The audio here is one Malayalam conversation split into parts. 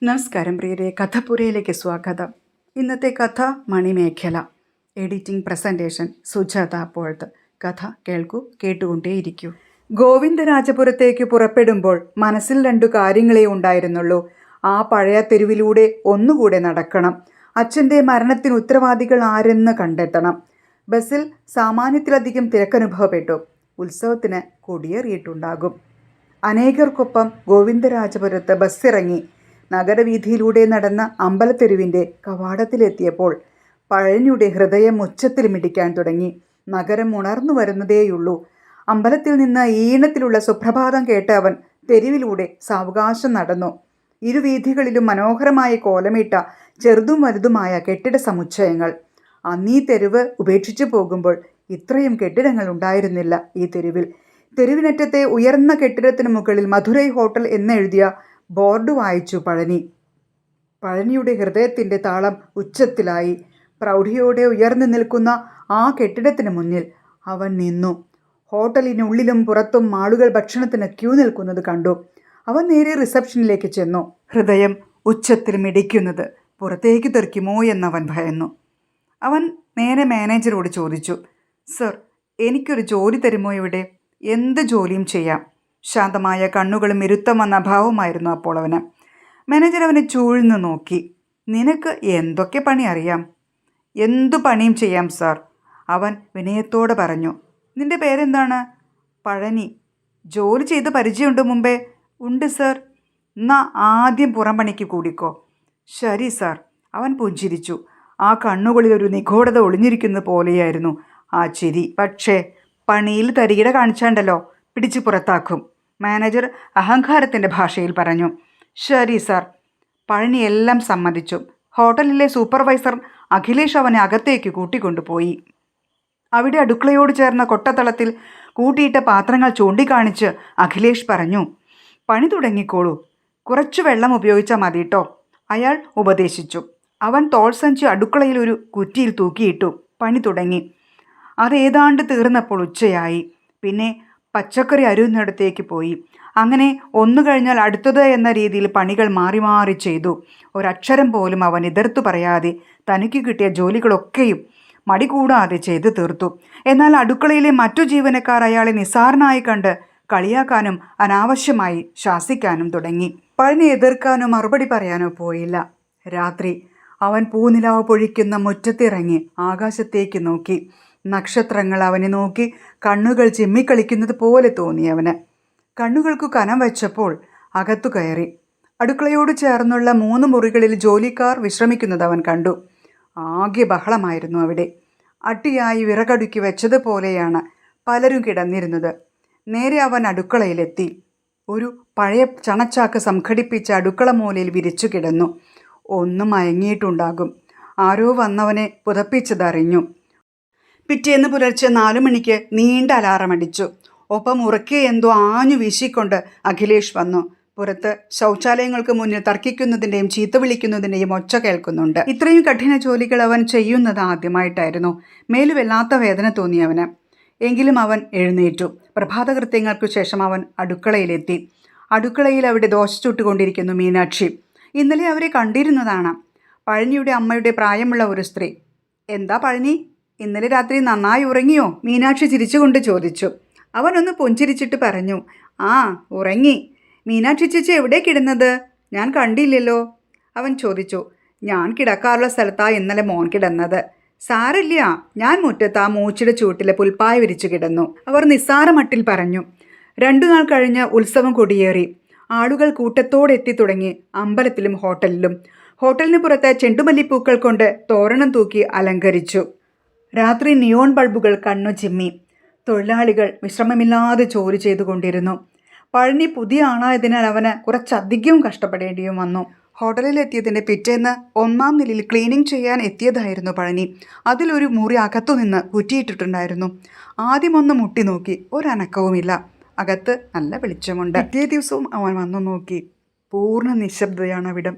നമസ്കാരം പ്രിയരെ, കഥപുരയിലേക്ക് സ്വാഗതം. ഇന്നത്തെ കഥ മണിമേഖല. Editing presentation Sujatha Pozhath. കഥ കേൾക്കൂ, കേട്ടുകൊണ്ടേയിരിക്കൂ. ഗോവിന്ദരാജപുരത്തേക്ക് പുറപ്പെടുമ്പോൾ മനസ്സിൽ രണ്ടു കാര്യങ്ങളേ ഉണ്ടായിരുന്നുള്ളൂ. ആ പഴയ തെരുവിലൂടെ ഒന്നുകൂടെ നടക്കണം. അച്ഛൻ്റെ മരണത്തിന് ഉത്തരവാദികൾ ആരെന്ന് കണ്ടെത്തണം. ബസ്സിൽ സാമാന്യത്തിലധികം തിരക്കനുഭവപ്പെട്ടു. ഉത്സവത്തിന് കൊടിയേറിയിട്ടുണ്ടാകും. അനേകർക്കൊപ്പം ഗോവിന്ദരാജപുരത്ത് ബസ്സിറങ്ങി നഗരവീഥിയിലൂടെ നടന്ന അമ്പലത്തെരുവിൻ്റെ കവാടത്തിലെത്തിയപ്പോൾ പഴനിയുടെ ഹൃദയം ഉച്ചത്തിൽ മിടിക്കാൻ തുടങ്ങി. നഗരം ഉണർന്നു വരുന്നതേയുള്ളൂ. അമ്പലത്തിൽ നിന്ന് ഈണത്തിലുള്ള സുപ്രഭാതം കേട്ട് അവൻ തെരുവിലൂടെ സാവകാശം നടന്നു. ഇരുവീഥികളിലും മനോഹരമായി കോലമിട്ട ചെറുതും വലുതുമായ കെട്ടിട സമുച്ചയങ്ങൾ. അന്നീ തെരുവ് ഉപേക്ഷിച്ചു പോകുമ്പോൾ ഇത്രയും കെട്ടിടങ്ങൾ ഉണ്ടായിരുന്നില്ല ഈ തെരുവിൽ. തെരുവിനറ്റത്തെ ഉയർന്ന കെട്ടിടത്തിന് മുകളിൽ മധുരൈ ഹോട്ടൽ എന്നെഴുതിയ ബോർഡ് വായിച്ചു പഴനി. പഴനിയുടെ ഹൃദയത്തിൻ്റെ താളം ഉച്ചത്തിലായി. പ്രൗഢിയോടെ ഉയർന്നു നിൽക്കുന്ന ആ കെട്ടിടത്തിന് മുന്നിൽ അവൻ നിന്നു. ഹോട്ടലിനുള്ളിലും പുറത്തും ആളുകൾ ഭക്ഷണത്തിന് ക്യൂ നിൽക്കുന്നത് കണ്ടു. അവൻ നേരെ റിസപ്ഷനിലേക്ക് ചെന്നു. ഹൃദയം ഉച്ചത്തിൽ മിടിക്കുന്നത് പുറത്തേക്ക് തെറിക്കുമോ എന്നവൻ ഭയന്നു. അവൻ നേരെ മാനേജരോട് ചോദിച്ചു, സർ, എനിക്കൊരു ജോലി തരുമോ ഇവിടെ? എന്ത് ജോലിയും ചെയ്യാം. ശാന്തമായ കണ്ണുകളും ഇരുത്തം വന്ന ഭാവമായിരുന്നു അപ്പോൾ അവന്. മാനേജർ അവനെ ചൂഴ്ന്നു നോക്കി. നിനക്ക് എന്തൊക്കെ പണി അറിയാം? എന്തു പണിയും ചെയ്യാം സാർ, അവൻ വിനയത്തോടെ പറഞ്ഞു. നിന്റെ പേരെന്താണ്? പഴനി. ജോലി ചെയ്ത് പരിചയമുണ്ട് മുമ്പേ? ഉണ്ട് സാർ. എന്നാ ആദ്യം പുറം പണിക്ക് കൂടിക്കോ. ശരി സാർ. അവൻ പുഞ്ചിരിച്ചു. ആ കണ്ണുകളിൽ ഒരു നിഗൂഢത ഒളിഞ്ഞിരിക്കുന്നത് പോലെയായിരുന്നു ആ ചിരി. പക്ഷേ പണിയിൽ തരികിട കാണിച്ചാണ്ടല്ലോ പിടിച്ചു പുറത്താക്കും, മാനേജർ അഹങ്കാരത്തിൻ്റെ ഭാഷയിൽ പറഞ്ഞു. ശരി സാർ. പഴനി എല്ലാം സമ്മതിച്ചു. ഹോട്ടലിലെ സൂപ്പർവൈസർ അഖിലേഷ് അവനെ അകത്തേക്ക് കൂട്ടിക്കൊണ്ടുപോയി. അവിടെ അടുക്കളയോട് ചേർന്ന കൊട്ടത്തളത്തിൽ കൂട്ടിയിട്ട പാത്രങ്ങൾ ചൂണ്ടിക്കാണിച്ച് അഖിലേഷ് പറഞ്ഞു, പണി തുടങ്ങിക്കോളൂ, കുറച്ചു വെള്ളം ഉപയോഗിച്ചാൽ മതിട്ടോ, അയാൾ ഉപദേശിച്ചു. അവൻ തോൾസഞ്ചി അടുക്കളയിൽ ഒരു കുറ്റിയിൽ തൂക്കിയിട്ടു. പണി തുടങ്ങി. അതേതാണ്ട് തീർന്നപ്പോൾ ഉച്ചയായി. പിന്നെ പച്ചക്കറി അരുന്നിടത്തേക്ക് പോയി. അങ്ങനെ ഒന്നു കഴിഞ്ഞാൽ അടുത്തത് എന്ന രീതിയിൽ പണികൾ മാറി മാറി ചെയ്തു. ഒരക്ഷരം പോലും അവൻ എതിർത്തു പറയാതെ തനിക്ക് കിട്ടിയ ജോലികളൊക്കെയും മടി കൂടാതെ ചെയ്തു തീർത്തു. എന്നാൽ അടുക്കളയിലെ മറ്റു ജീവനക്കാർ അയാളെ നിസ്സാരനായി കണ്ട് കളിയാക്കാനും അനാവശ്യമായി ശാസിക്കാനും തുടങ്ങി. പഴനി എതിർക്കാനോ മറുപടി പറയാനോ പോയില്ല. രാത്രി അവൻ പൂനിലാവ് പൊഴിക്കുന്ന മുറ്റത്തിറങ്ങി ആകാശത്തേക്ക് നോക്കി. നക്ഷത്രങ്ങൾ അവനെ നോക്കി കണ്ണുകൾ ചിമ്മിക്കളിക്കുന്നത് പോലെ തോന്നി അവന്. കണ്ണുകൾക്കു കനം വെച്ചപ്പോൾ അകത്തു കയറി. അടുക്കളയോട് ചേർന്നുള്ള 3 മുറികളിൽ ജോലിക്കാർ വിശ്രമിക്കുന്നത് അവൻ കണ്ടു. ആകെ ബഹളമായിരുന്നു അവിടെ. അട്ടിയായി വിറകടുക്കി വെച്ചതുപോലെയാണ് പലരും കിടന്നിരുന്നത്. നേരെ അവൻ അടുക്കളയിലെത്തി. ഒരു പഴയ ചണച്ചാക്ക് സംഘടിപ്പിച്ച അടുക്കള മൂലയിൽ വിരിച്ചു കിടന്നു. ഒന്നും മയങ്ങിയിട്ടുണ്ടാകും. ആരോ വന്നവനെ പുതപ്പിച്ചതറിഞ്ഞു. പിറ്റേന്ന് പുലർച്ചെ 4 മണിക്ക് നീണ്ട അലാറമടിച്ചു. ഒപ്പം ഉറക്കെ എന്തോ ആഞ്ഞു വീശിക്കൊണ്ട് അഖിലേഷ് വന്നു. പുറത്ത് ശൗചാലയങ്ങൾക്ക് മുന്നിൽ തർക്കിക്കുന്നതിൻ്റെയും ചീത്ത വിളിക്കുന്നതിൻ്റെയും ഒച്ച കേൾക്കുന്നുണ്ട്. ഇത്രയും കഠിന ജോലികൾ അവൻ ചെയ്യുന്നത് ആദ്യമായിട്ടായിരുന്നു. മേലുവല്ലാത്ത വേദന തോന്നിയവന്. എങ്കിലും അവൻ എഴുന്നേറ്റു. പ്രഭാതകൃത്യങ്ങൾക്കു ശേഷം അവൻ അടുക്കളയിലെത്തി. അടുക്കളയിൽ അവിടെ ദോശ ചുട്ടുകൊണ്ടിരിക്കുന്നു മീനാക്ഷി. ഇന്നലെ അവരെ കണ്ടിരുന്നതാണ്. പഴനിയുടെ അമ്മയുടെ പ്രായമുള്ള ഒരു സ്ത്രീ. എന്താ പഴനി, ഇന്നലെ രാത്രി നന്നായി ഉറങ്ങിയോ? മീനാക്ഷി ചിരിച്ചുകൊണ്ട് ചോദിച്ചു. അവനൊന്ന് പുഞ്ചിരിച്ചിട്ട് പറഞ്ഞു, ആ ഉറങ്ങി. മീനാക്ഷി ചേച്ചി എവിടെ കിടന്നത്? ഞാൻ കണ്ടില്ലല്ലോ. അവൻ ചോദിച്ചു. ഞാൻ കിടക്കാറുള്ള സ്ഥലത്താ ഇന്നലെ മോൻ കിടന്നത്. സാരില്ല, ഞാൻ മുറ്റത്ത് ആ മൂച്ചിയുടെ ചൂട്ടിലെ പുൽപ്പായ വിരിച്ചു കിടന്നു, അവർ നിസ്സാര മട്ടിൽ പറഞ്ഞു. 2 നാൾ കഴിഞ്ഞ് ഉത്സവം കൊടിയേറി. ആളുകൾ കൂട്ടത്തോടെ എത്തി തുടങ്ങി. അമ്പലത്തിലും ഹോട്ടലിലും. ഹോട്ടലിന് പുറത്ത് ചെണ്ടുമല്ലിപ്പൂക്കൾ കൊണ്ട് തോരണം തൂക്കി അലങ്കരിച്ചു. രാത്രി നിയോൺ ബൾബുകൾ കണ്ണു ചിമ്മി. തൊഴിലാളികൾ വിശ്രമമില്ലാതെ ജോലി ചെയ്തുകൊണ്ടിരുന്നു. പഴനി പുതിയ ആളായതിനാൽ അവന് കുറച്ചധികം കഷ്ടപ്പെടേണ്ടിയും വന്നു. ഹോട്ടലിലെത്തിയതിൻ്റെ പിറ്റേന്ന് 1-ാം നിലയിൽ ക്ലീനിങ് ചെയ്യാൻ എത്തിയതായിരുന്നു പഴനി. അതിലൊരു മുറി അകത്തുനിന്ന് കുറ്റിയിട്ടിട്ടുണ്ടായിരുന്നു. ആദ്യമൊന്ന് മുട്ടി നോക്കി, ഒരനക്കവുമില്ല. അകത്ത് നല്ല വെളിച്ചമുണ്ട്. പിറ്റേ ദിവസവും അവൻ വന്നു നോക്കി. പൂർണ്ണ നിശബ്ദതയാണ് അവിടം.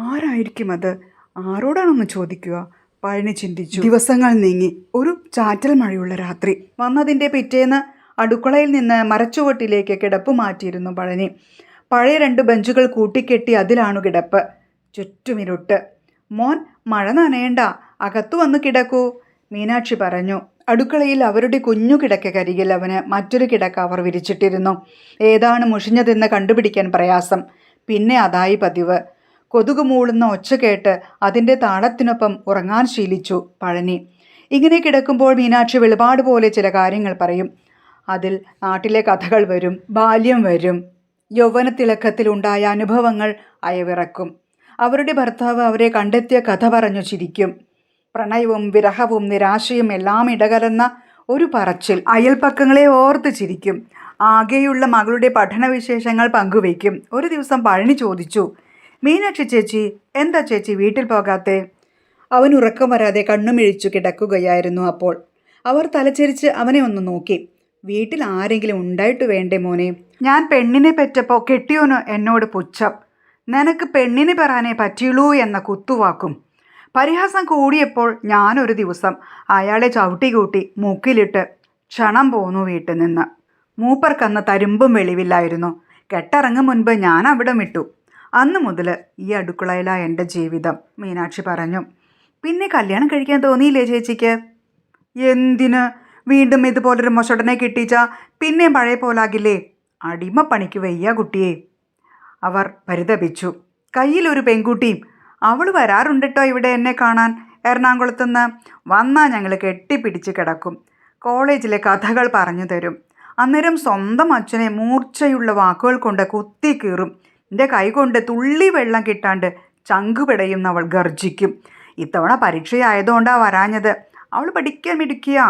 ആരായിരിക്കും അത്? ആരോടാണെന്ന് ചോദിക്കുക? പഴനി ചിന്തിച്ചു. ദിവസങ്ങൾ നീങ്ങി. ഒരു ചാറ്റൽ മഴയുള്ള രാത്രി. വന്നതിൻ്റെ പിറ്റേന്ന് അടുക്കളയിൽ നിന്ന് മരച്ചുവട്ടിലേക്ക് കിടപ്പ് മാറ്റിയിരുന്നു പഴനി. പഴയ 2 ബെഞ്ചുകൾ കൂട്ടിക്കെട്ടി അതിലാണു കിടപ്പ്. ചുറ്റുമിരുട്ട്. മോൻ മഴ നനയണ്ട, അകത്തു വന്നു കിടക്കൂ, മീനാക്ഷി പറഞ്ഞു. അടുക്കളയിൽ അവരുടെ കുഞ്ഞു കിടക്കരികിൽ അവന് മറ്റൊരു കിടക്ക അവർ വിരിച്ചിട്ടിരുന്നു. ഏതാണ് മുഷിഞ്ഞതെന്ന് കണ്ടുപിടിക്കാൻ പ്രയാസം. പിന്നെ അതായി പതിവ്. കൊതുക് മൂളുന്ന ഒച്ച കേട്ട് അതിൻ്റെ താളത്തിനൊപ്പം ഉറങ്ങാൻ ശീലിച്ചു പഴനി. ഇങ്ങനെ കിടക്കുമ്പോൾ മീനാക്ഷി വെളിപാട് പോലെ ചില കാര്യങ്ങൾ പറയും. അതിൽ നാട്ടിലെ കഥകൾ വരും, ബാല്യം വരും, യൗവനത്തിളക്കത്തിലുണ്ടായ അനുഭവങ്ങൾ അയവിറക്കും. അവരുടെ ഭർത്താവ് അവരെ കണ്ടെത്തിയ കഥ പറഞ്ഞു ചിരിക്കും. പ്രണയവും വിരഹവും നിരാശയും എല്ലാം ഇടകലർന്ന ഒരു പറച്ചിൽ. അയൽപ്പക്കങ്ങളെ ഓർത്ത് ചിരിക്കും. ആകെയുള്ള മകളുടെ പഠനവിശേഷങ്ങൾ പങ്കുവയ്ക്കും. ഒരു ദിവസം പഴനി ചോദിച്ചു, മീനാക്ഷി ചേച്ചി, എന്താ ചേച്ചി വീട്ടിൽ പോകാത്തെ? അവൻ ഉറക്കം വരാതെ കണ്ണുമിഴിച്ചു കിടക്കുകയായിരുന്നു. അപ്പോൾ അവർ തലചരിച്ച് അവനെ ഒന്ന് നോക്കി. വീട്ടിൽ ആരെങ്കിലും ഉണ്ടായിട്ട് വേണ്ടേ മോനെ? ഞാൻ പെണ്ണിനെ പെറ്റപ്പോൾ കെട്ടിയോന് എന്നോട് പുച്ഛം. നിനക്ക് പെണ്ണിനെ പെറാനേ പറ്റുള്ളൂ എന്ന കുത്തുവാക്കും. പരിഹാസം കൂടിയപ്പോൾ ഞാനൊരു ദിവസം അയാളെ ചവിട്ടികൂട്ടി മൂക്കിലിട്ട് ക്ഷണം പോന്നു വീട്ടിൽ നിന്ന്. മൂപ്പർക്കന്ന് തരുമ്പും വെളിവില്ലായിരുന്നു. കെട്ടിറങ്ങും മുൻപ് ഞാൻ അവിടെ വിട്ടു. അന്ന് മുതൽ ഈ അടുക്കളയിലാ എൻ്റെ ജീവിതം, മീനാക്ഷി പറഞ്ഞു. പിന്നെ കല്യാണം കഴിക്കാൻ തോന്നിയില്ലേ ചേച്ചിക്ക്? എന്തിന്? വീണ്ടും ഇതുപോലൊരു മൊശടനെ കിട്ടിച്ചാൽ പിന്നെയും പഴയ പോലാകില്ലേ? അടിമപ്പണിക്ക് വയ്യ കുട്ടിയെ, അവർ പരിതപിച്ചു. കയ്യിലൊരു പെൺകുട്ടിയും. അവൾ വരാറുണ്ടിട്ടോ ഇവിടെ എന്നെ കാണാൻ. എറണാകുളത്തുനിന്ന് വന്നാൽ ഞങ്ങൾ കെട്ടിപ്പിടിച്ച് കിടക്കും. കോളേജിലെ കഥകൾ പറഞ്ഞു തരും. അന്നേരം സ്വന്തം അച്ഛനെ മൂർച്ചയുള്ള വാക്കുകൾ കൊണ്ട് കുത്തി കീറും. എൻ്റെ കൈകൊണ്ട് തുള്ളി വെള്ളം കിട്ടാണ്ട് ചങ്കുപിടയുന്നവൾ ഗർജിക്കും. ഇത്തവണ പരീക്ഷയായതുകൊണ്ടാണ് വരാഞ്ഞത്. അവൾ പഠിക്കാൻ മിടുക്കിയ.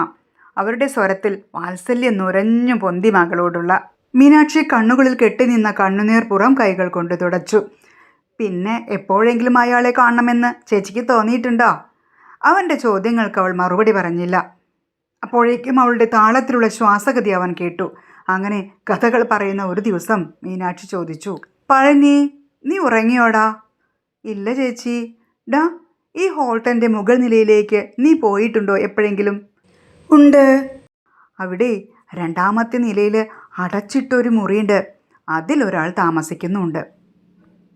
അവരുടെ സ്വരത്തിൽ വാത്സല്യം നുരഞ്ഞു പൊന്തി മകളോടുള്ള. മീനാക്ഷി കണ്ണുകളിൽ കെട്ടിനിന്ന കണ്ണുനീർ പുറം കൈകൾ കൊണ്ട് തുടച്ചു. പിന്നെ എപ്പോഴെങ്കിലും അയാളെ കാണണമെന്ന് ചേച്ചിക്ക് തോന്നിയിട്ടുണ്ടോ? അവൻ്റെ ചോദ്യങ്ങൾക്ക് അവൾ മറുപടി പറഞ്ഞില്ല. അപ്പോഴേക്കും അവളുടെ താളത്തിലുള്ള ശ്വാസഗതി അവൻ കേട്ടു. അങ്ങനെ കഥകൾ പറയുന്ന ഒരു ദിവസം മീനാക്ഷി ചോദിച്ചു, പഴനി, നീ ഉറങ്ങിയോടാ? ഇല്ല ചേച്ചി. ഡാ, ഈ ഹോട്ടലിൻ്റെ മുകൾ നിലയിലേക്ക് നീ പോയിട്ടുണ്ടോ എപ്പോഴെങ്കിലും? ഉണ്ട്. അവിടെ 2ാമത്തെ നിലയിൽ അടച്ചിട്ടൊരു മുറിയുണ്ട്. അതിലൊരാൾ താമസിക്കുന്നുണ്ട്.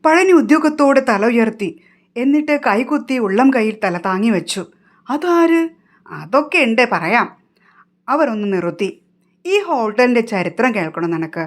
പഴനി ഉദ്യോഗത്തോടെ തല ഉയർത്തി. എന്നിട്ട് കൈകുത്തി ഉള്ളം കയ്യിൽ തല താങ്ങി വെച്ചു. അതാര്? അതൊക്കെ ഉണ്ട്, പറയാം. അവരൊന്ന് നിർത്തി. ഈ ഹോട്ടലിൻ്റെ ചരിത്രം കേൾക്കണം നിനക്ക്.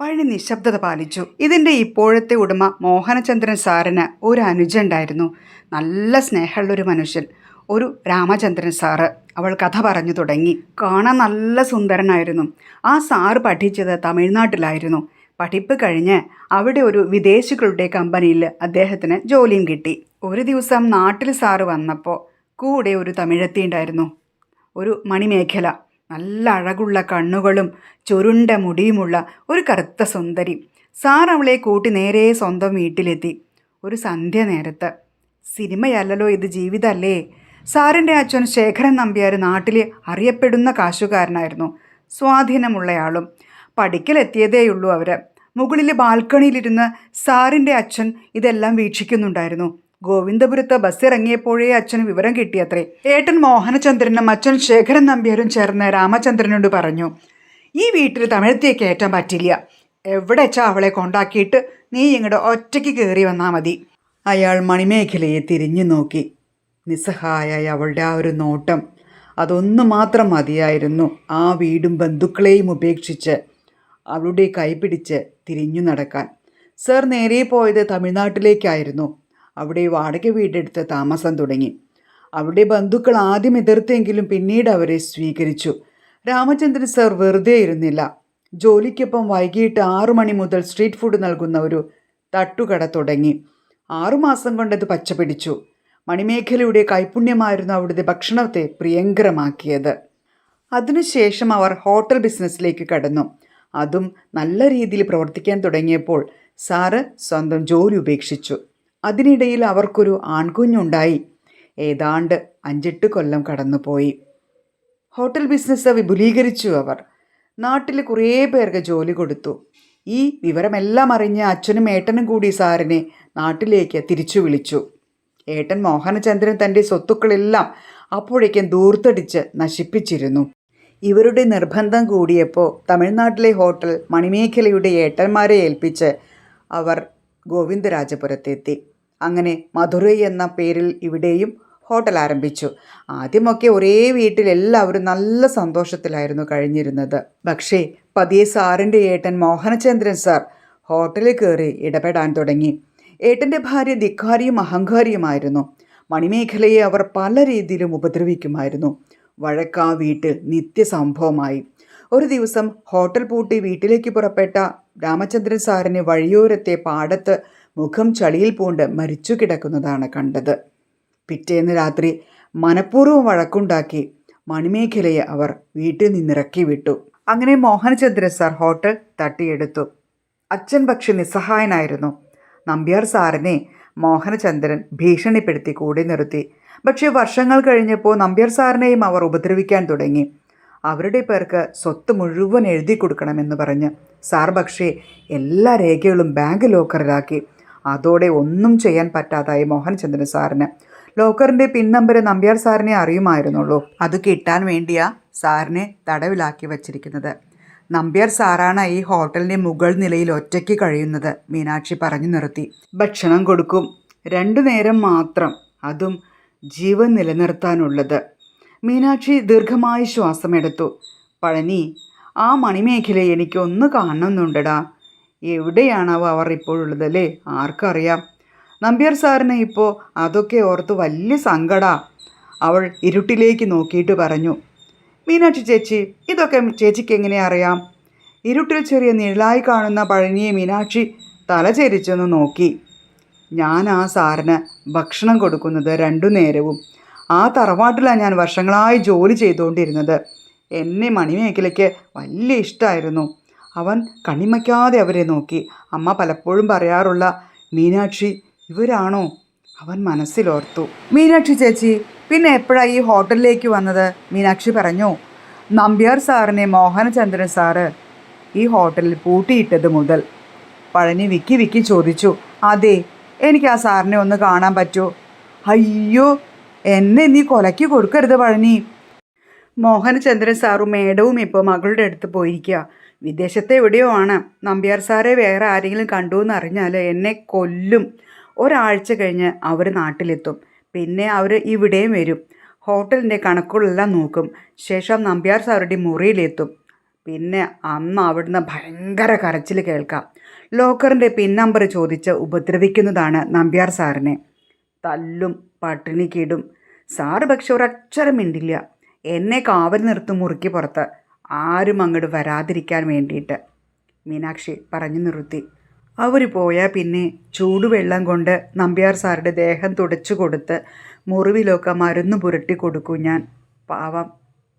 പഴനി നിശബ്ദത പാലിച്ചു. ഇതിൻ്റെ ഇപ്പോഴത്തെ ഉടമ മോഹനചന്ദ്രൻ സാറിന് ഒരു അനുജനുണ്ടായിരുന്നു. നല്ല സ്നേഹമുള്ളൊരു മനുഷ്യൻ, ഒരു രാമചന്ദ്രൻ സാറ്. അവൾ കഥ പറഞ്ഞു തുടങ്ങി. കാണാൻ നല്ല സുന്ദരനായിരുന്നു. ആ സാറ് പഠിച്ചത് തമിഴ്നാട്ടിലായിരുന്നു. പഠിപ്പ് കഴിഞ്ഞ് അവിടെ ഒരു വിദേശികളുടെ കമ്പനിയിൽ അദ്ദേഹത്തിന് ജോലിയും കിട്ടി. ഒരു ദിവസം നാട്ടിൽ സാറ് വന്നപ്പോൾ കൂടെ ഒരു തമിഴത്തി ഉണ്ടായിരുന്നു, ഒരു മണിമേഖല. നല്ല അഴകുള്ള കണ്ണുകളും ചുരുണ്ട മുടിയുമുള്ള ഒരു കറുത്ത സുന്ദരി. സാർ അവളെ കൂട്ടി നേരെ സ്വന്തം വീട്ടിലെത്തി. ഒരു സന്ധ്യ നേരത്ത്. സിനിമയല്ലല്ലോ ഇത്, ജീവിതമല്ലേ. സാറിൻ്റെ അച്ഛൻ ശേഖരൻ നമ്പ്യാർ നാട്ടിലെ അറിയപ്പെടുന്ന കാശുകാരനായിരുന്നു, സ്വാധീനമുള്ളയാളും. പഠിക്കലെത്തിയതേയുള്ളൂ അവർ. മുകളിലെ ബാൽക്കണിയിലിരുന്ന് സാറിൻ്റെ അച്ഛൻ ഇതെല്ലാം വീക്ഷിക്കുന്നുണ്ടായിരുന്നു. ഗോവിന്ദപുരത്ത് ബസ് ഇറങ്ങിയപ്പോഴേ അച്ഛന് വിവരം കിട്ടിയത്രേ. ഏട്ടൻ മോഹനചന്ദ്രനും അച്ഛൻ ശേഖരൻ നമ്പ്യാരും ചേർന്ന് രാമചന്ദ്രനോട് പറഞ്ഞു, ഈ വീട്ടിൽ തമിഴത്തിയെ കയറ്റാൻ പറ്റില്ല. എവിടെ വെച്ചാൽ അവളെ കൊണ്ടാക്കിയിട്ട് നീ ഇങ്ങോട്ട് ഒറ്റയ്ക്ക് കയറി വന്നാൽ മതി. അയാൾ മണിമേഖലയെ തിരിഞ്ഞു നോക്കി. നിസ്സഹായായ അവളുടെ ആ ഒരു നോട്ടം, അതൊന്നു മാത്രം മതിയായിരുന്നു ആ വീടും ബന്ധുക്കളെയും ഉപേക്ഷിച്ച് അവളുടെ കൈ പിടിച്ച് തിരിഞ്ഞു നടക്കാൻ. സർ നേരെ പോയത് തമിഴ്നാട്ടിലേക്കായിരുന്നു. അവിടെ വാടക വീടെടുത്ത് താമസം തുടങ്ങി. അവിടെ ബന്ധുക്കൾ ആദ്യം എതിർത്തെങ്കിലും പിന്നീട് അവരെ സ്വീകരിച്ചു. രാമചന്ദ്രൻ സർ വെറുതെ ഇരുന്നില്ല. ജോലിക്കൊപ്പം വൈകിട്ട് 6 മണി മുതൽ സ്ട്രീറ്റ് ഫുഡ് നൽകുന്ന ഒരു തട്ടുകട തുടങ്ങി. 6 മാസം കൊണ്ടത് പച്ചപിടിച്ചു. മണിമേഖലയുടെ കൈപുണ്യമായിരുന്നു അവിടുത്തെ ഭക്ഷണത്തെ പ്രിയങ്കരമാക്കിയത്. അതിനുശേഷം അവർ ഹോട്ടൽ ബിസിനസ്സിലേക്ക് കടന്നു. അതും നല്ല രീതിയിൽ പ്രവർത്തിക്കാൻ തുടങ്ങിയപ്പോൾ സാറ് സ്വന്തം ജോലി ഉപേക്ഷിച്ചു. അതിനിടയിൽ അവർക്കൊരു ആൺകുഞ്ഞുണ്ടായി. ഏതാണ്ട് 5-8 കൊല്ലം കടന്നുപോയി. ഹോട്ടൽ ബിസിനസ് വിപുലീകരിച്ചു അവർ. നാട്ടിൽ കുറേ പേർക്ക് ജോലി കൊടുത്തു. ഈ വിവരമെല്ലാം അറിഞ്ഞ് അച്ഛനും ഏട്ടനും കൂടി സാറിനെ നാട്ടിലേക്ക് തിരിച്ചു വിളിച്ചു. ഏട്ടൻ മോഹനചന്ദ്രൻ തൻ്റെ സ്വത്തുക്കളെല്ലാം അപ്പോഴേക്കും ദൂർത്തടിച്ച് നശിപ്പിച്ചിരുന്നു. ഇവരുടെ നിർബന്ധം കൂടിയപ്പോൾ തമിഴ്നാട്ടിലെ ഹോട്ടൽ മണിമേഖലയുടെ ഏട്ടന്മാരെ ഏൽപ്പിച്ച് അവർ ഗോവിന്ദരാജപുരത്തെത്തി. അങ്ങനെ മധുരൈ എന്ന പേരിൽ ഇവിടെയും ഹോട്ടൽ ആരംഭിച്ചു. ആദ്യമൊക്കെ ഒരേ വീട്ടിൽ എല്ലാവരും നല്ല സന്തോഷത്തിലായിരുന്നു കഴിഞ്ഞിരുന്നത്. പക്ഷേ പതിയെ സാറിൻ്റെ ഏട്ടൻ മോഹനചന്ദ്രൻ സാർ ഹോട്ടലിൽ കയറി ഇടപെടാൻ തുടങ്ങി. ഏട്ടൻ്റെ ഭാര്യ ധിക്കാരിയും അഹങ്കാരിയുമായിരുന്നു. മണിമേഖലയെ അവർ പല രീതിയിലും ഉപദ്രവിക്കുമായിരുന്നു. വഴക്ക് ആ വീട്ടിൽ നിത്യസംഭവമായി. ഒരു ദിവസം ഹോട്ടൽ പൂട്ടി വീട്ടിലേക്ക് പുറപ്പെട്ട രാമചന്ദ്രൻ സാറിന് വഴിയോരത്തെ പാടത്ത് മുഖം ചളിയിൽ പൂണ്ട് മരിച്ചു കിടക്കുന്നതാണ് കണ്ടത്. പിറ്റേന്ന് രാത്രി മനഃപൂർവ്വം വഴക്കുണ്ടാക്കി മണിമേഖലയെ അവർ വീട്ടിൽ നിന്നിറക്കി വിട്ടു. അങ്ങനെ മോഹനചന്ദ്രൻ സാർ ഹോട്ടൽ തട്ടിയെടുത്തു. അച്ഛൻ പക്ഷെ നിസ്സഹായനായിരുന്നു. നമ്പ്യാർ സാറിനെ മോഹനചന്ദ്രൻ ഭീഷണിപ്പെടുത്തി കൂടെ നിർത്തി. പക്ഷേ വർഷങ്ങൾ കഴിഞ്ഞപ്പോൾ നമ്പ്യാർ സാറിനെയും അവർ ഉപദ്രവിക്കാൻ തുടങ്ങി. അവരുടെ പേർക്ക് സ്വത്ത് മുഴുവൻ എഴുതി കൊടുക്കണമെന്ന് പറഞ്ഞ് സാർ പക്ഷേ എല്ലാ രേഖകളും ബാങ്ക് ലോക്കറിലാക്കി. അതോടെ ഒന്നും ചെയ്യാൻ പറ്റാതായി മോഹനചന്ദ്രൻ സാറിന്. ലോക്കറിൻ്റെ പിൻ നമ്പർ നമ്പ്യാർ സാറിനെ അറിയുമായിരുന്നുള്ളൂ. അത് കിട്ടാൻ വേണ്ടിയാ സാറിനെ തടവിലാക്കി വച്ചിരിക്കുന്നത്. നമ്പ്യാർ സാറാണ് ഈ ഹോട്ടലിൻ്റെ മുകൾ നിലയിൽ ഒറ്റയ്ക്ക് കഴിയുന്നത്, മീനാക്ഷി പറഞ്ഞു നിർത്തി. ഭക്ഷണം കൊടുക്കും, 2 നേരം മാത്രം, അതും ജീവൻ നിലനിർത്താനുള്ളത്. മീനാക്ഷി ദീർഘമായി ശ്വാസമെടുത്തു. പഴനി, ആ മണിമേഖലയെ എനിക്കൊന്ന് കാണണമെന്നുണ്ടടാ. എവിടെയാണാവോ അവർ ഇപ്പോഴുള്ളതല്ലേ, ആർക്കറിയാം. നമ്പ്യാർ സാറിന് ഇപ്പോൾ അതൊക്കെ ഓർത്ത് വലിയ സങ്കടാ. അവൾ ഇരുട്ടിലേക്ക് നോക്കിയിട്ട് പറഞ്ഞു. മീനാക്ഷി ചേച്ചി, ഇതൊക്കെ ചേച്ചിക്ക് എങ്ങനെ അറിയാം? ഇരുട്ടിൽ ചെറിയ നിഴലായി കാണുന്ന പഴനിയെ മീനാക്ഷി തലചെരിച്ചൊന്ന് നോക്കി. ഞാൻ ആ സാറിന് ഭക്ഷണം കൊടുക്കുന്നത് 2 നേരവും. ആ തറവാട്ടിലാണ് ഞാൻ വർഷങ്ങളായി ജോലി ചെയ്തുകൊണ്ടിരുന്നത്. എന്നെ മണിമേഖലയ്ക്ക് വലിയ ഇഷ്ടമായിരുന്നു. അവൻ കണ്ണിമയ്ക്കാതെ അവരെ നോക്കി. അമ്മ പലപ്പോഴും പറയാറുള്ള മീനാക്ഷി ഇവരാണോ? അവൻ മനസ്സിലോർത്തു. മീനാക്ഷി ചേച്ചി പിന്നെ എപ്പോഴാണ് ഈ ഹോട്ടലിലേക്ക് വന്നത്? മീനാക്ഷി പറഞ്ഞു. നമ്പ്യാർ സാറിനെ മോഹനചന്ദ്രൻ സാറ് ഈ ഹോട്ടലിൽ പൂട്ടിയിട്ടത് മുതൽ. പഴനി വിക്കി വിക്കി ചോദിച്ചു. അതെ, എനിക്ക് ആ സാറിനെ ഒന്ന് കാണാൻ പറ്റുമോ? അയ്യോ, എന്നെ നീ കൊലയ്ക്ക് കൊടുക്കരുത് പഴനി. മോഹനചന്ദ്രൻ സാറും മേഡവും ഇപ്പോൾ മകളുടെ അടുത്ത് പോയിരിക്കുക. വിദേശത്തെ എവിടെയോ ആണ്. നമ്പ്യാർ സാറെ വേറെ ആരെങ്കിലും കണ്ടു എന്നറിഞ്ഞാൽ എന്നെ കൊല്ലും. ഒരാഴ്ച കഴിഞ്ഞ് അവർ നാട്ടിലെത്തും. പിന്നെ അവർ ഇവിടെയും വരും. ഹോട്ടലിൻ്റെ കണക്കുകളെല്ലാം നോക്കും. ശേഷം നമ്പ്യാർ സാറുടെ മുറിയിലെത്തും. പിന്നെ അന്ന് അവിടുന്ന് ഭയങ്കര കരച്ചിൽ കേൾക്കാം. ലോക്കറിൻ്റെ പിൻ നമ്പർ ചോദിച്ച് ഉപദ്രവിക്കുന്നതാണ് നമ്പ്യാർ സാറിനെ. തല്ലും, പട്ടിണിക്കിടും. സാറ് പക്ഷെ ഒരക്ഷരം മിണ്ടില്ല. എന്നെ കാവൽ നിർത്തും മുറിക്ക് പുറത്ത്, ആരും അങ്ങോട്ട് വരാതിരിക്കാൻ വേണ്ടിയിട്ട്. മീനാക്ഷി പറഞ്ഞു നിർത്തി. അവർ പോയാൽ പിന്നെ ചൂടുവെള്ളം കൊണ്ട് നമ്പ്യാർ സാറുടെ ദേഹം തുടച്ചു കൊടുത്ത് മുറിവിലൊക്കെ മരുന്ന് പുരട്ടി കൊടുക്കും ഞാൻ. പാവം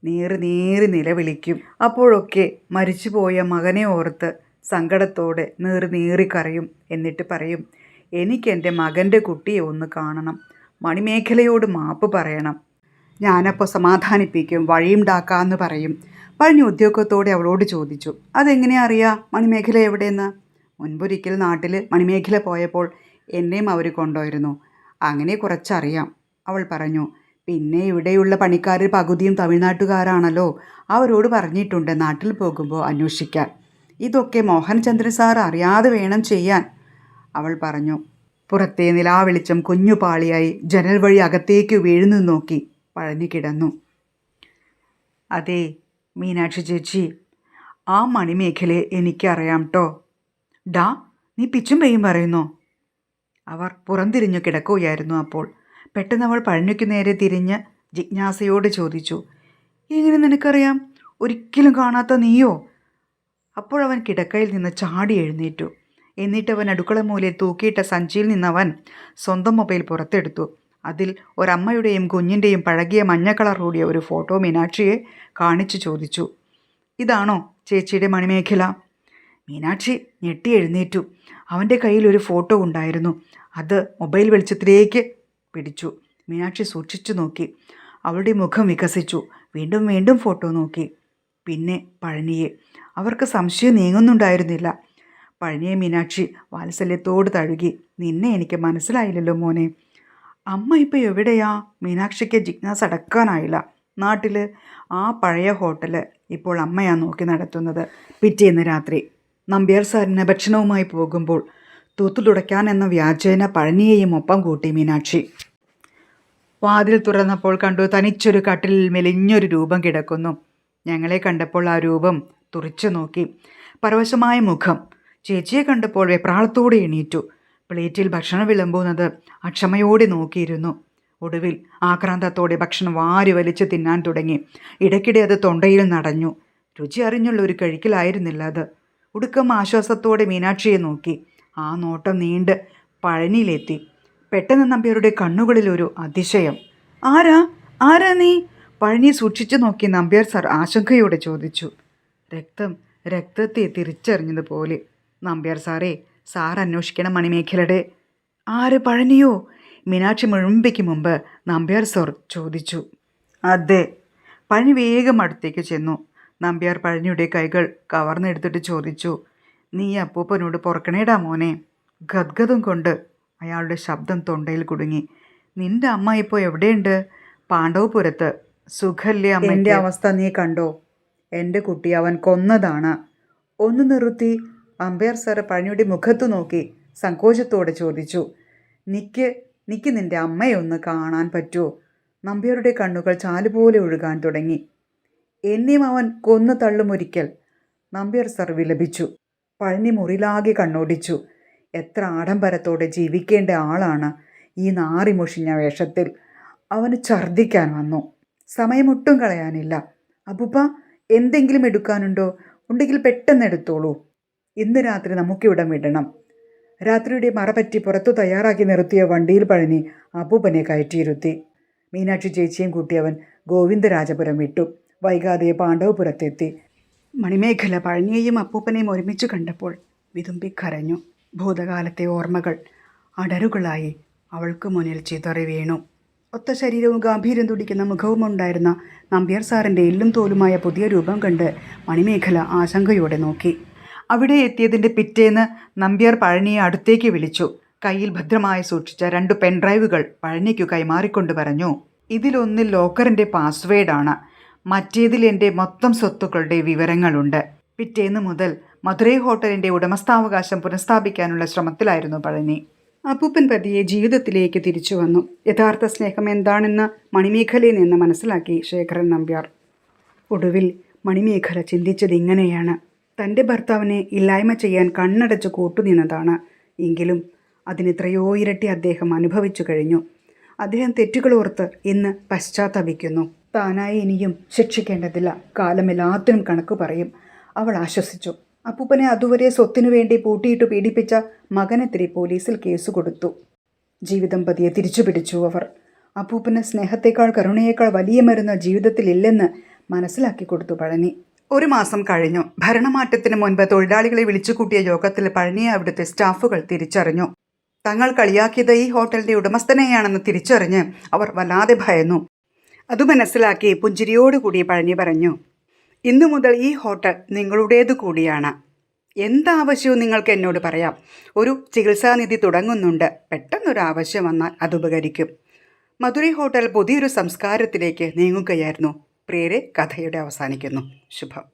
നീറി നിലവിളിക്കും. അപ്പോഴൊക്കെ മരിച്ചുപോയ മകനെ ഓർത്ത് സങ്കടത്തോടെ നീറി കരയും. എന്നിട്ട് പറയും, എനിക്കെൻ്റെ മകൻ്റെ കുട്ടിയെ ഒന്ന് കാണണം, മണിമേഖലയോട് മാപ്പ് പറയണം. ഞാനപ്പോൾ സമാധാനിപ്പിക്കും, വഴിയുണ്ടാക്കാമെന്ന് പറയും. പഴനി ഉദ്യോഗത്തോടെ അവളോട് ചോദിച്ചു. അതെങ്ങനെയാ അറിയാം മണിമേഖല എവിടെയെന്ന്? മുൻപൊരിക്കൽ നാട്ടിൽ മണിമേഖല പോയപ്പോൾ എന്നെയും അവർ കൊണ്ടുപോയിരുന്നു. അങ്ങനെ കുറച്ചറിയാം, അവൾ പറഞ്ഞു. പിന്നെ ഇവിടെയുള്ള പണിക്കാർ പകുതിയും തമിഴ്നാട്ടുകാരാണല്ലോ. അവരോട് പറഞ്ഞിട്ടുണ്ട് നാട്ടിൽ പോകുമ്പോൾ അന്വേഷിക്കാൻ. ഇതൊക്കെ മോഹനചന്ദ്രൻ സാർ അറിയാതെ വേണം ചെയ്യാൻ, അവൾ പറഞ്ഞു. പുറത്തെ നിലാവെളിച്ചം കുഞ്ഞുപാളിയായി ജനൽ വഴി അകത്തേക്ക് വീഴുന്നു നോക്കി പഴനി കിടന്നു. അതെ മീനാക്ഷി ചേച്ചി, ആ മണിമേഖലയെ എനിക്കറിയാം ട്ടോ. ഡാ, നീ പിച്ചും പെയ്യും പറയുന്നോ? അവർ പുറംതിരിഞ്ഞു കിടക്കുകയായിരുന്നു. അപ്പോൾ പെട്ടെന്ന് അവൾ പഴനിക്ക് നേരെ തിരിഞ്ഞ് ജിജ്ഞാസയോട് ചോദിച്ചു. എങ്ങനെ നിനക്കറിയാം? ഒരിക്കലും കാണാത്ത നീയോ? അപ്പോഴവൻ കിടക്കയിൽ നിന്ന് ചാടി എഴുന്നേറ്റു. എന്നിട്ടവൻ അടുക്കള മൂലയിൽ തൂക്കിയിട്ട സഞ്ചിയിൽ നിന്നവൻ സ്വന്തം മൊബൈൽ പുറത്തെടുത്തു. അതിൽ ഒരമ്മയുടെയും കുഞ്ഞിൻ്റെയും പഴകിയ മഞ്ഞ കളർ കൂടിയ ഒരു ഫോട്ടോ മീനാക്ഷിയെ കാണിച്ചു ചോദിച്ചു. ഇതാണോ ചേച്ചിയുടെ മണിമേഖല? മീനാക്ഷി ഞെട്ടി എഴുന്നേറ്റു. അവൻ്റെ കയ്യിൽ ഒരു ഫോട്ടോ ഉണ്ടായിരുന്നു. അത് മൊബൈൽ വെളിച്ചത്തിലേക്ക് പിടിച്ചു. മീനാക്ഷി സൂക്ഷിച്ചു നോക്കി. അവളുടെ മുഖം വികസിച്ചു. വീണ്ടും ഫോട്ടോ നോക്കി. പിന്നെ പഴനിയെ. അവർക്ക് സംശയം നീങ്ങുന്നുണ്ടായിരുന്നില്ല. പഴനിയെ മീനാക്ഷി വാത്സല്യത്തോട് തഴുകി. നിന്നെ എനിക്ക് മനസ്സിലായില്ലല്ലോ മോനെ. അമ്മ ഇപ്പോൾ എവിടെയാ? മീനാക്ഷിക്ക് ജിജ്ഞാസ അടക്കാനായില്ല. നാട്ടിൽ ആ പഴയ ഹോട്ടല് ഇപ്പോൾ അമ്മയാണ് നോക്കി നടത്തുന്നത്. പിറ്റേന്ന് രാത്രി നമ്പ്യാർ സാറിന് ഭക്ഷണവുമായി പോകുമ്പോൾ തൂത്തു തുടയ്ക്കാൻ എന്ന വ്യാജേന പഴനിയെയും ഒപ്പം കൂട്ടി മീനാക്ഷി. വാതിൽ തുറന്നപ്പോൾ കണ്ടു തനിച്ചൊരു കട്ടിലിൽ മെലിഞ്ഞൊരു രൂപം കിടക്കുന്നു. ഞങ്ങളെ കണ്ടപ്പോൾ ആ രൂപം തുറിച്ചു നോക്കി. പരവശമായ മുഖം. ചേച്ചിയെ കണ്ടപ്പോൾ വെപ്രാളത്തോടെ എണീറ്റു. പ്ലേറ്റിൽ ഭക്ഷണം വിളമ്പുന്നത് അക്ഷമയോടെ നോക്കിയിരുന്നു. ഒടുവിൽ ആക്രാന്തത്തോടെ ഭക്ഷണം വാരി വലിച്ച് തിന്നാൻ തുടങ്ങി. ഇടയ്ക്കിടെ അത് തൊണ്ടയിൽ നടഞ്ഞു. രുചി അറിഞ്ഞുള്ള ഒരു കഴിക്കലായിരുന്നില്ല അത്. ഒടുക്കം ആശ്വാസത്തോടെ മീനാക്ഷിയെ നോക്കി. ആ നോട്ടം നീണ്ട് പഴനിയിലെത്തി. പെട്ടെന്ന് നമ്പ്യാരുടെ കണ്ണുകളിൽ ഒരു അതിശയം. ആരാ നീ? പഴനി സൂക്ഷിച്ചു നോക്കി നമ്പ്യാർ സാർ ആശങ്കയോടെ ചോദിച്ചു. രക്തത്തെ തിരിച്ചറിഞ്ഞതുപോലെ. നമ്പ്യാർ സാറേ, സാർ അന്വേഷിക്കണം മണിമേഖലയുടെ. ആര്, പഴനിയോ? മീനാക്ഷി മുഴുമ്പയ്ക്ക് മുമ്പ് നമ്പ്യാർ സാർ ചോദിച്ചു. അതെ. പഴനി വേഗം അടുത്തേക്ക് ചെന്നു. നമ്പ്യാർ പഴനിയുടെ കൈകൾ കവർന്നെടുത്തിട്ട് ചോദിച്ചു. നീ അപ്പൂപ്പനോട് പൊറക്കണേടാ മോനെ. ഗദ്ഗതം കൊണ്ട് അയാളുടെ ശബ്ദം തൊണ്ടയിൽ കുടുങ്ങി. നിന്റെ അമ്മ ഇപ്പോൾ എവിടെയുണ്ട്? പാണ്ഡവപുരത്ത്. സുഖല്ലേ അമ്മ? എൻ്റെ അവസ്ഥ നീ കണ്ടോ? എൻ്റെ കുട്ടി അവൻ കൊന്നതാണ്. ഒന്ന് നിർത്തി അമ്പയർ സാറ് പഴനിയുടെ മുഖത്തു നോക്കി സങ്കോചത്തോടെ ചോദിച്ചു. നിക്ക് നിന്റെ അമ്മയൊന്ന് കാണാൻ പറ്റുമോ? നമ്പ്യാരുടെ കണ്ണുകൾ ചാലുപോലെ ഒഴുകാൻ തുടങ്ങി. എന്നെയും അവൻ കൊന്നു തള്ളുമൊരിക്കൽ, നമ്പ്യാർ സാർ വിലപിച്ചു. പഴനി മുറിലാകെ കണ്ണോടിച്ചു. എത്ര ആഡംബരത്തോടെ ജീവിക്കേണ്ട ആളാണ് ഈ നാറിമുഷിഞ്ഞ വേഷത്തിൽ. അവന് ഛർദ്ദിക്കാൻ വന്നു. സമയമൊട്ടും കളയാനില്ല. അപ്പൂപ്പ, എന്തെങ്കിലും എടുക്കാനുണ്ടോ? ഉണ്ടെങ്കിൽ പെട്ടെന്ന് എടുത്തോളൂ. ഇന്ന് രാത്രി നമുക്കിവിടം വിടണം. രാത്രിയുടെ മറപറ്റി പുറത്തു തയ്യാറാക്കി നിർത്തിയ വണ്ടിയിൽ പഴനി അപ്പൂപ്പനെ കയറ്റിയിരുത്തി. മീനാക്ഷി ചേച്ചിയും കൂട്ടി അവൻ ഗോവിന്ദരാജപുരം വിട്ടു. വൈകാതെ പാണ്ഡവപുരത്തെത്തി. മണിമേഖല പഴനിയെയും അപ്പൂപ്പനെയും ഒരുമിച്ച് കണ്ടപ്പോൾ വിതുമ്പിക്കരഞ്ഞു. ഭൂതകാലത്തെ ഓർമ്മകൾ അടരുകളായി അവൾക്ക് മുന്നിൽ ചിതറി വീണു. ഒത്ത ശരീരവും ഗാംഭീര്യം തുടിക്കുന്ന മുഖവും ഉണ്ടായിരുന്ന നമ്പ്യാർ സാറിൻ്റെ എല്ലും തോലുമായ പുതിയ രൂപം കണ്ട് മണിമേഖല ആശങ്കയോടെ നോക്കി. അവിടെ എത്തിയതിൻ്റെ പിറ്റേന്ന് നമ്പ്യാർ പഴനിയെ അടുത്തേക്ക് വിളിച്ചു. കയ്യിൽ ഭദ്രമായി സൂക്ഷിച്ച 2 പെൻഡ്രൈവുകൾ പഴനിക്കു കൈമാറിക്കൊണ്ട് പറഞ്ഞു. ഇതിലൊന്നിൽ ലോക്കറിൻ്റെ പാസ്വേഡാണ്, മറ്റേതിൽ എൻ്റെ മൊത്തം സ്വത്തുക്കളുടെ വിവരങ്ങളുണ്ട്. പിറ്റേന്ന് മുതൽ മധുരൈ ഹോട്ടലിൻ്റെ ഉടമസ്ഥാവകാശം പുനഃസ്ഥാപിക്കാനുള്ള ശ്രമത്തിലായിരുന്നു പഴനി. അപ്പൂപ്പൻ പതിയെ ജീവിതത്തിലേക്ക് തിരിച്ചു വന്നു. യഥാർത്ഥ സ്നേഹം എന്താണെന്ന് മണിമേഖലയിൽ നിന്ന് മനസ്സിലാക്കി ശേഖരൻ നമ്പ്യാർ. ഒടുവിൽ മണിമേഖല ചിന്തിച്ചത് ഇങ്ങനെയാണ്. തൻ്റെ ഭർത്താവിനെ ഇല്ലായ്മ ചെയ്യാൻ കണ്ണടച്ച് കൂട്ടുനിന്നതാണ്. എങ്കിലും അതിനെത്രയോ ഇരട്ടി അദ്ദേഹം അനുഭവിച്ചു കഴിഞ്ഞു. അദ്ദേഹം തെറ്റുകളോർത്ത് ഇന്ന് പശ്ചാത്തപിക്കുന്നു. താനായി ഇനിയും ശിക്ഷിക്കേണ്ടതില്ല. കാലം എല്ലാത്തിനും കണക്ക് പറയും. അവൾ ആശ്വസിച്ചു. അപ്പൂപ്പനെ അതുവരെ സ്വത്തിനു വേണ്ടി പൂട്ടിയിട്ട് പീഡിപ്പിച്ച മകനെതിരെ പോലീസിൽ കേസ് കൊടുത്തു. ജീവിതം പതിയെ തിരിച്ചു പിടിച്ചു അവർ. അപ്പൂപ്പന് സ്നേഹത്തേക്കാൾ കരുണയേക്കാൾ വലിയ മരുന്ന് ജീവിതത്തിലില്ലെന്ന് മനസ്സിലാക്കി കൊടുത്തു പഴനി. 1 മാസം കഴിഞ്ഞു. ഭരണമാറ്റത്തിന് മുൻപ് തൊഴിലാളികളെ വിളിച്ചുകൂട്ടിയ യോഗത്തിൽ പഴനിയെ അവിടുത്തെ സ്റ്റാഫുകൾ തിരിച്ചറിഞ്ഞു. തങ്ങൾ കളിയാക്കിയത് ഈ ഹോട്ടലിൻ്റെ ഉടമസ്ഥനെയാണെന്ന് തിരിച്ചറിഞ്ഞ് അവർ വല്ലാതെ ഭയന്നു. അതു മനസ്സിലാക്കി പുഞ്ചിരിയോടുകൂടി പഴനി പറഞ്ഞു. ഇന്നു മുതൽ ഈ ഹോട്ടൽ നിങ്ങളുടേതു കൂടിയാണ്. എന്താവശ്യവും നിങ്ങൾക്ക് എന്നോട് പറയാം. ഒരു ചികിത്സാനിധി തുടങ്ങുന്നുണ്ട്. പെട്ടെന്നൊരാവശ്യം വന്നാൽ അതുപകരിക്കും. മധുരൈ ഹോട്ടൽ പുതിയൊരു സംസ്കാരത്തിലേക്ക് നീങ്ങുകയായിരുന്നു. പ്രിയരെ, കഥയുടെ അവസാനിക്കുന്നു. ശുഭം.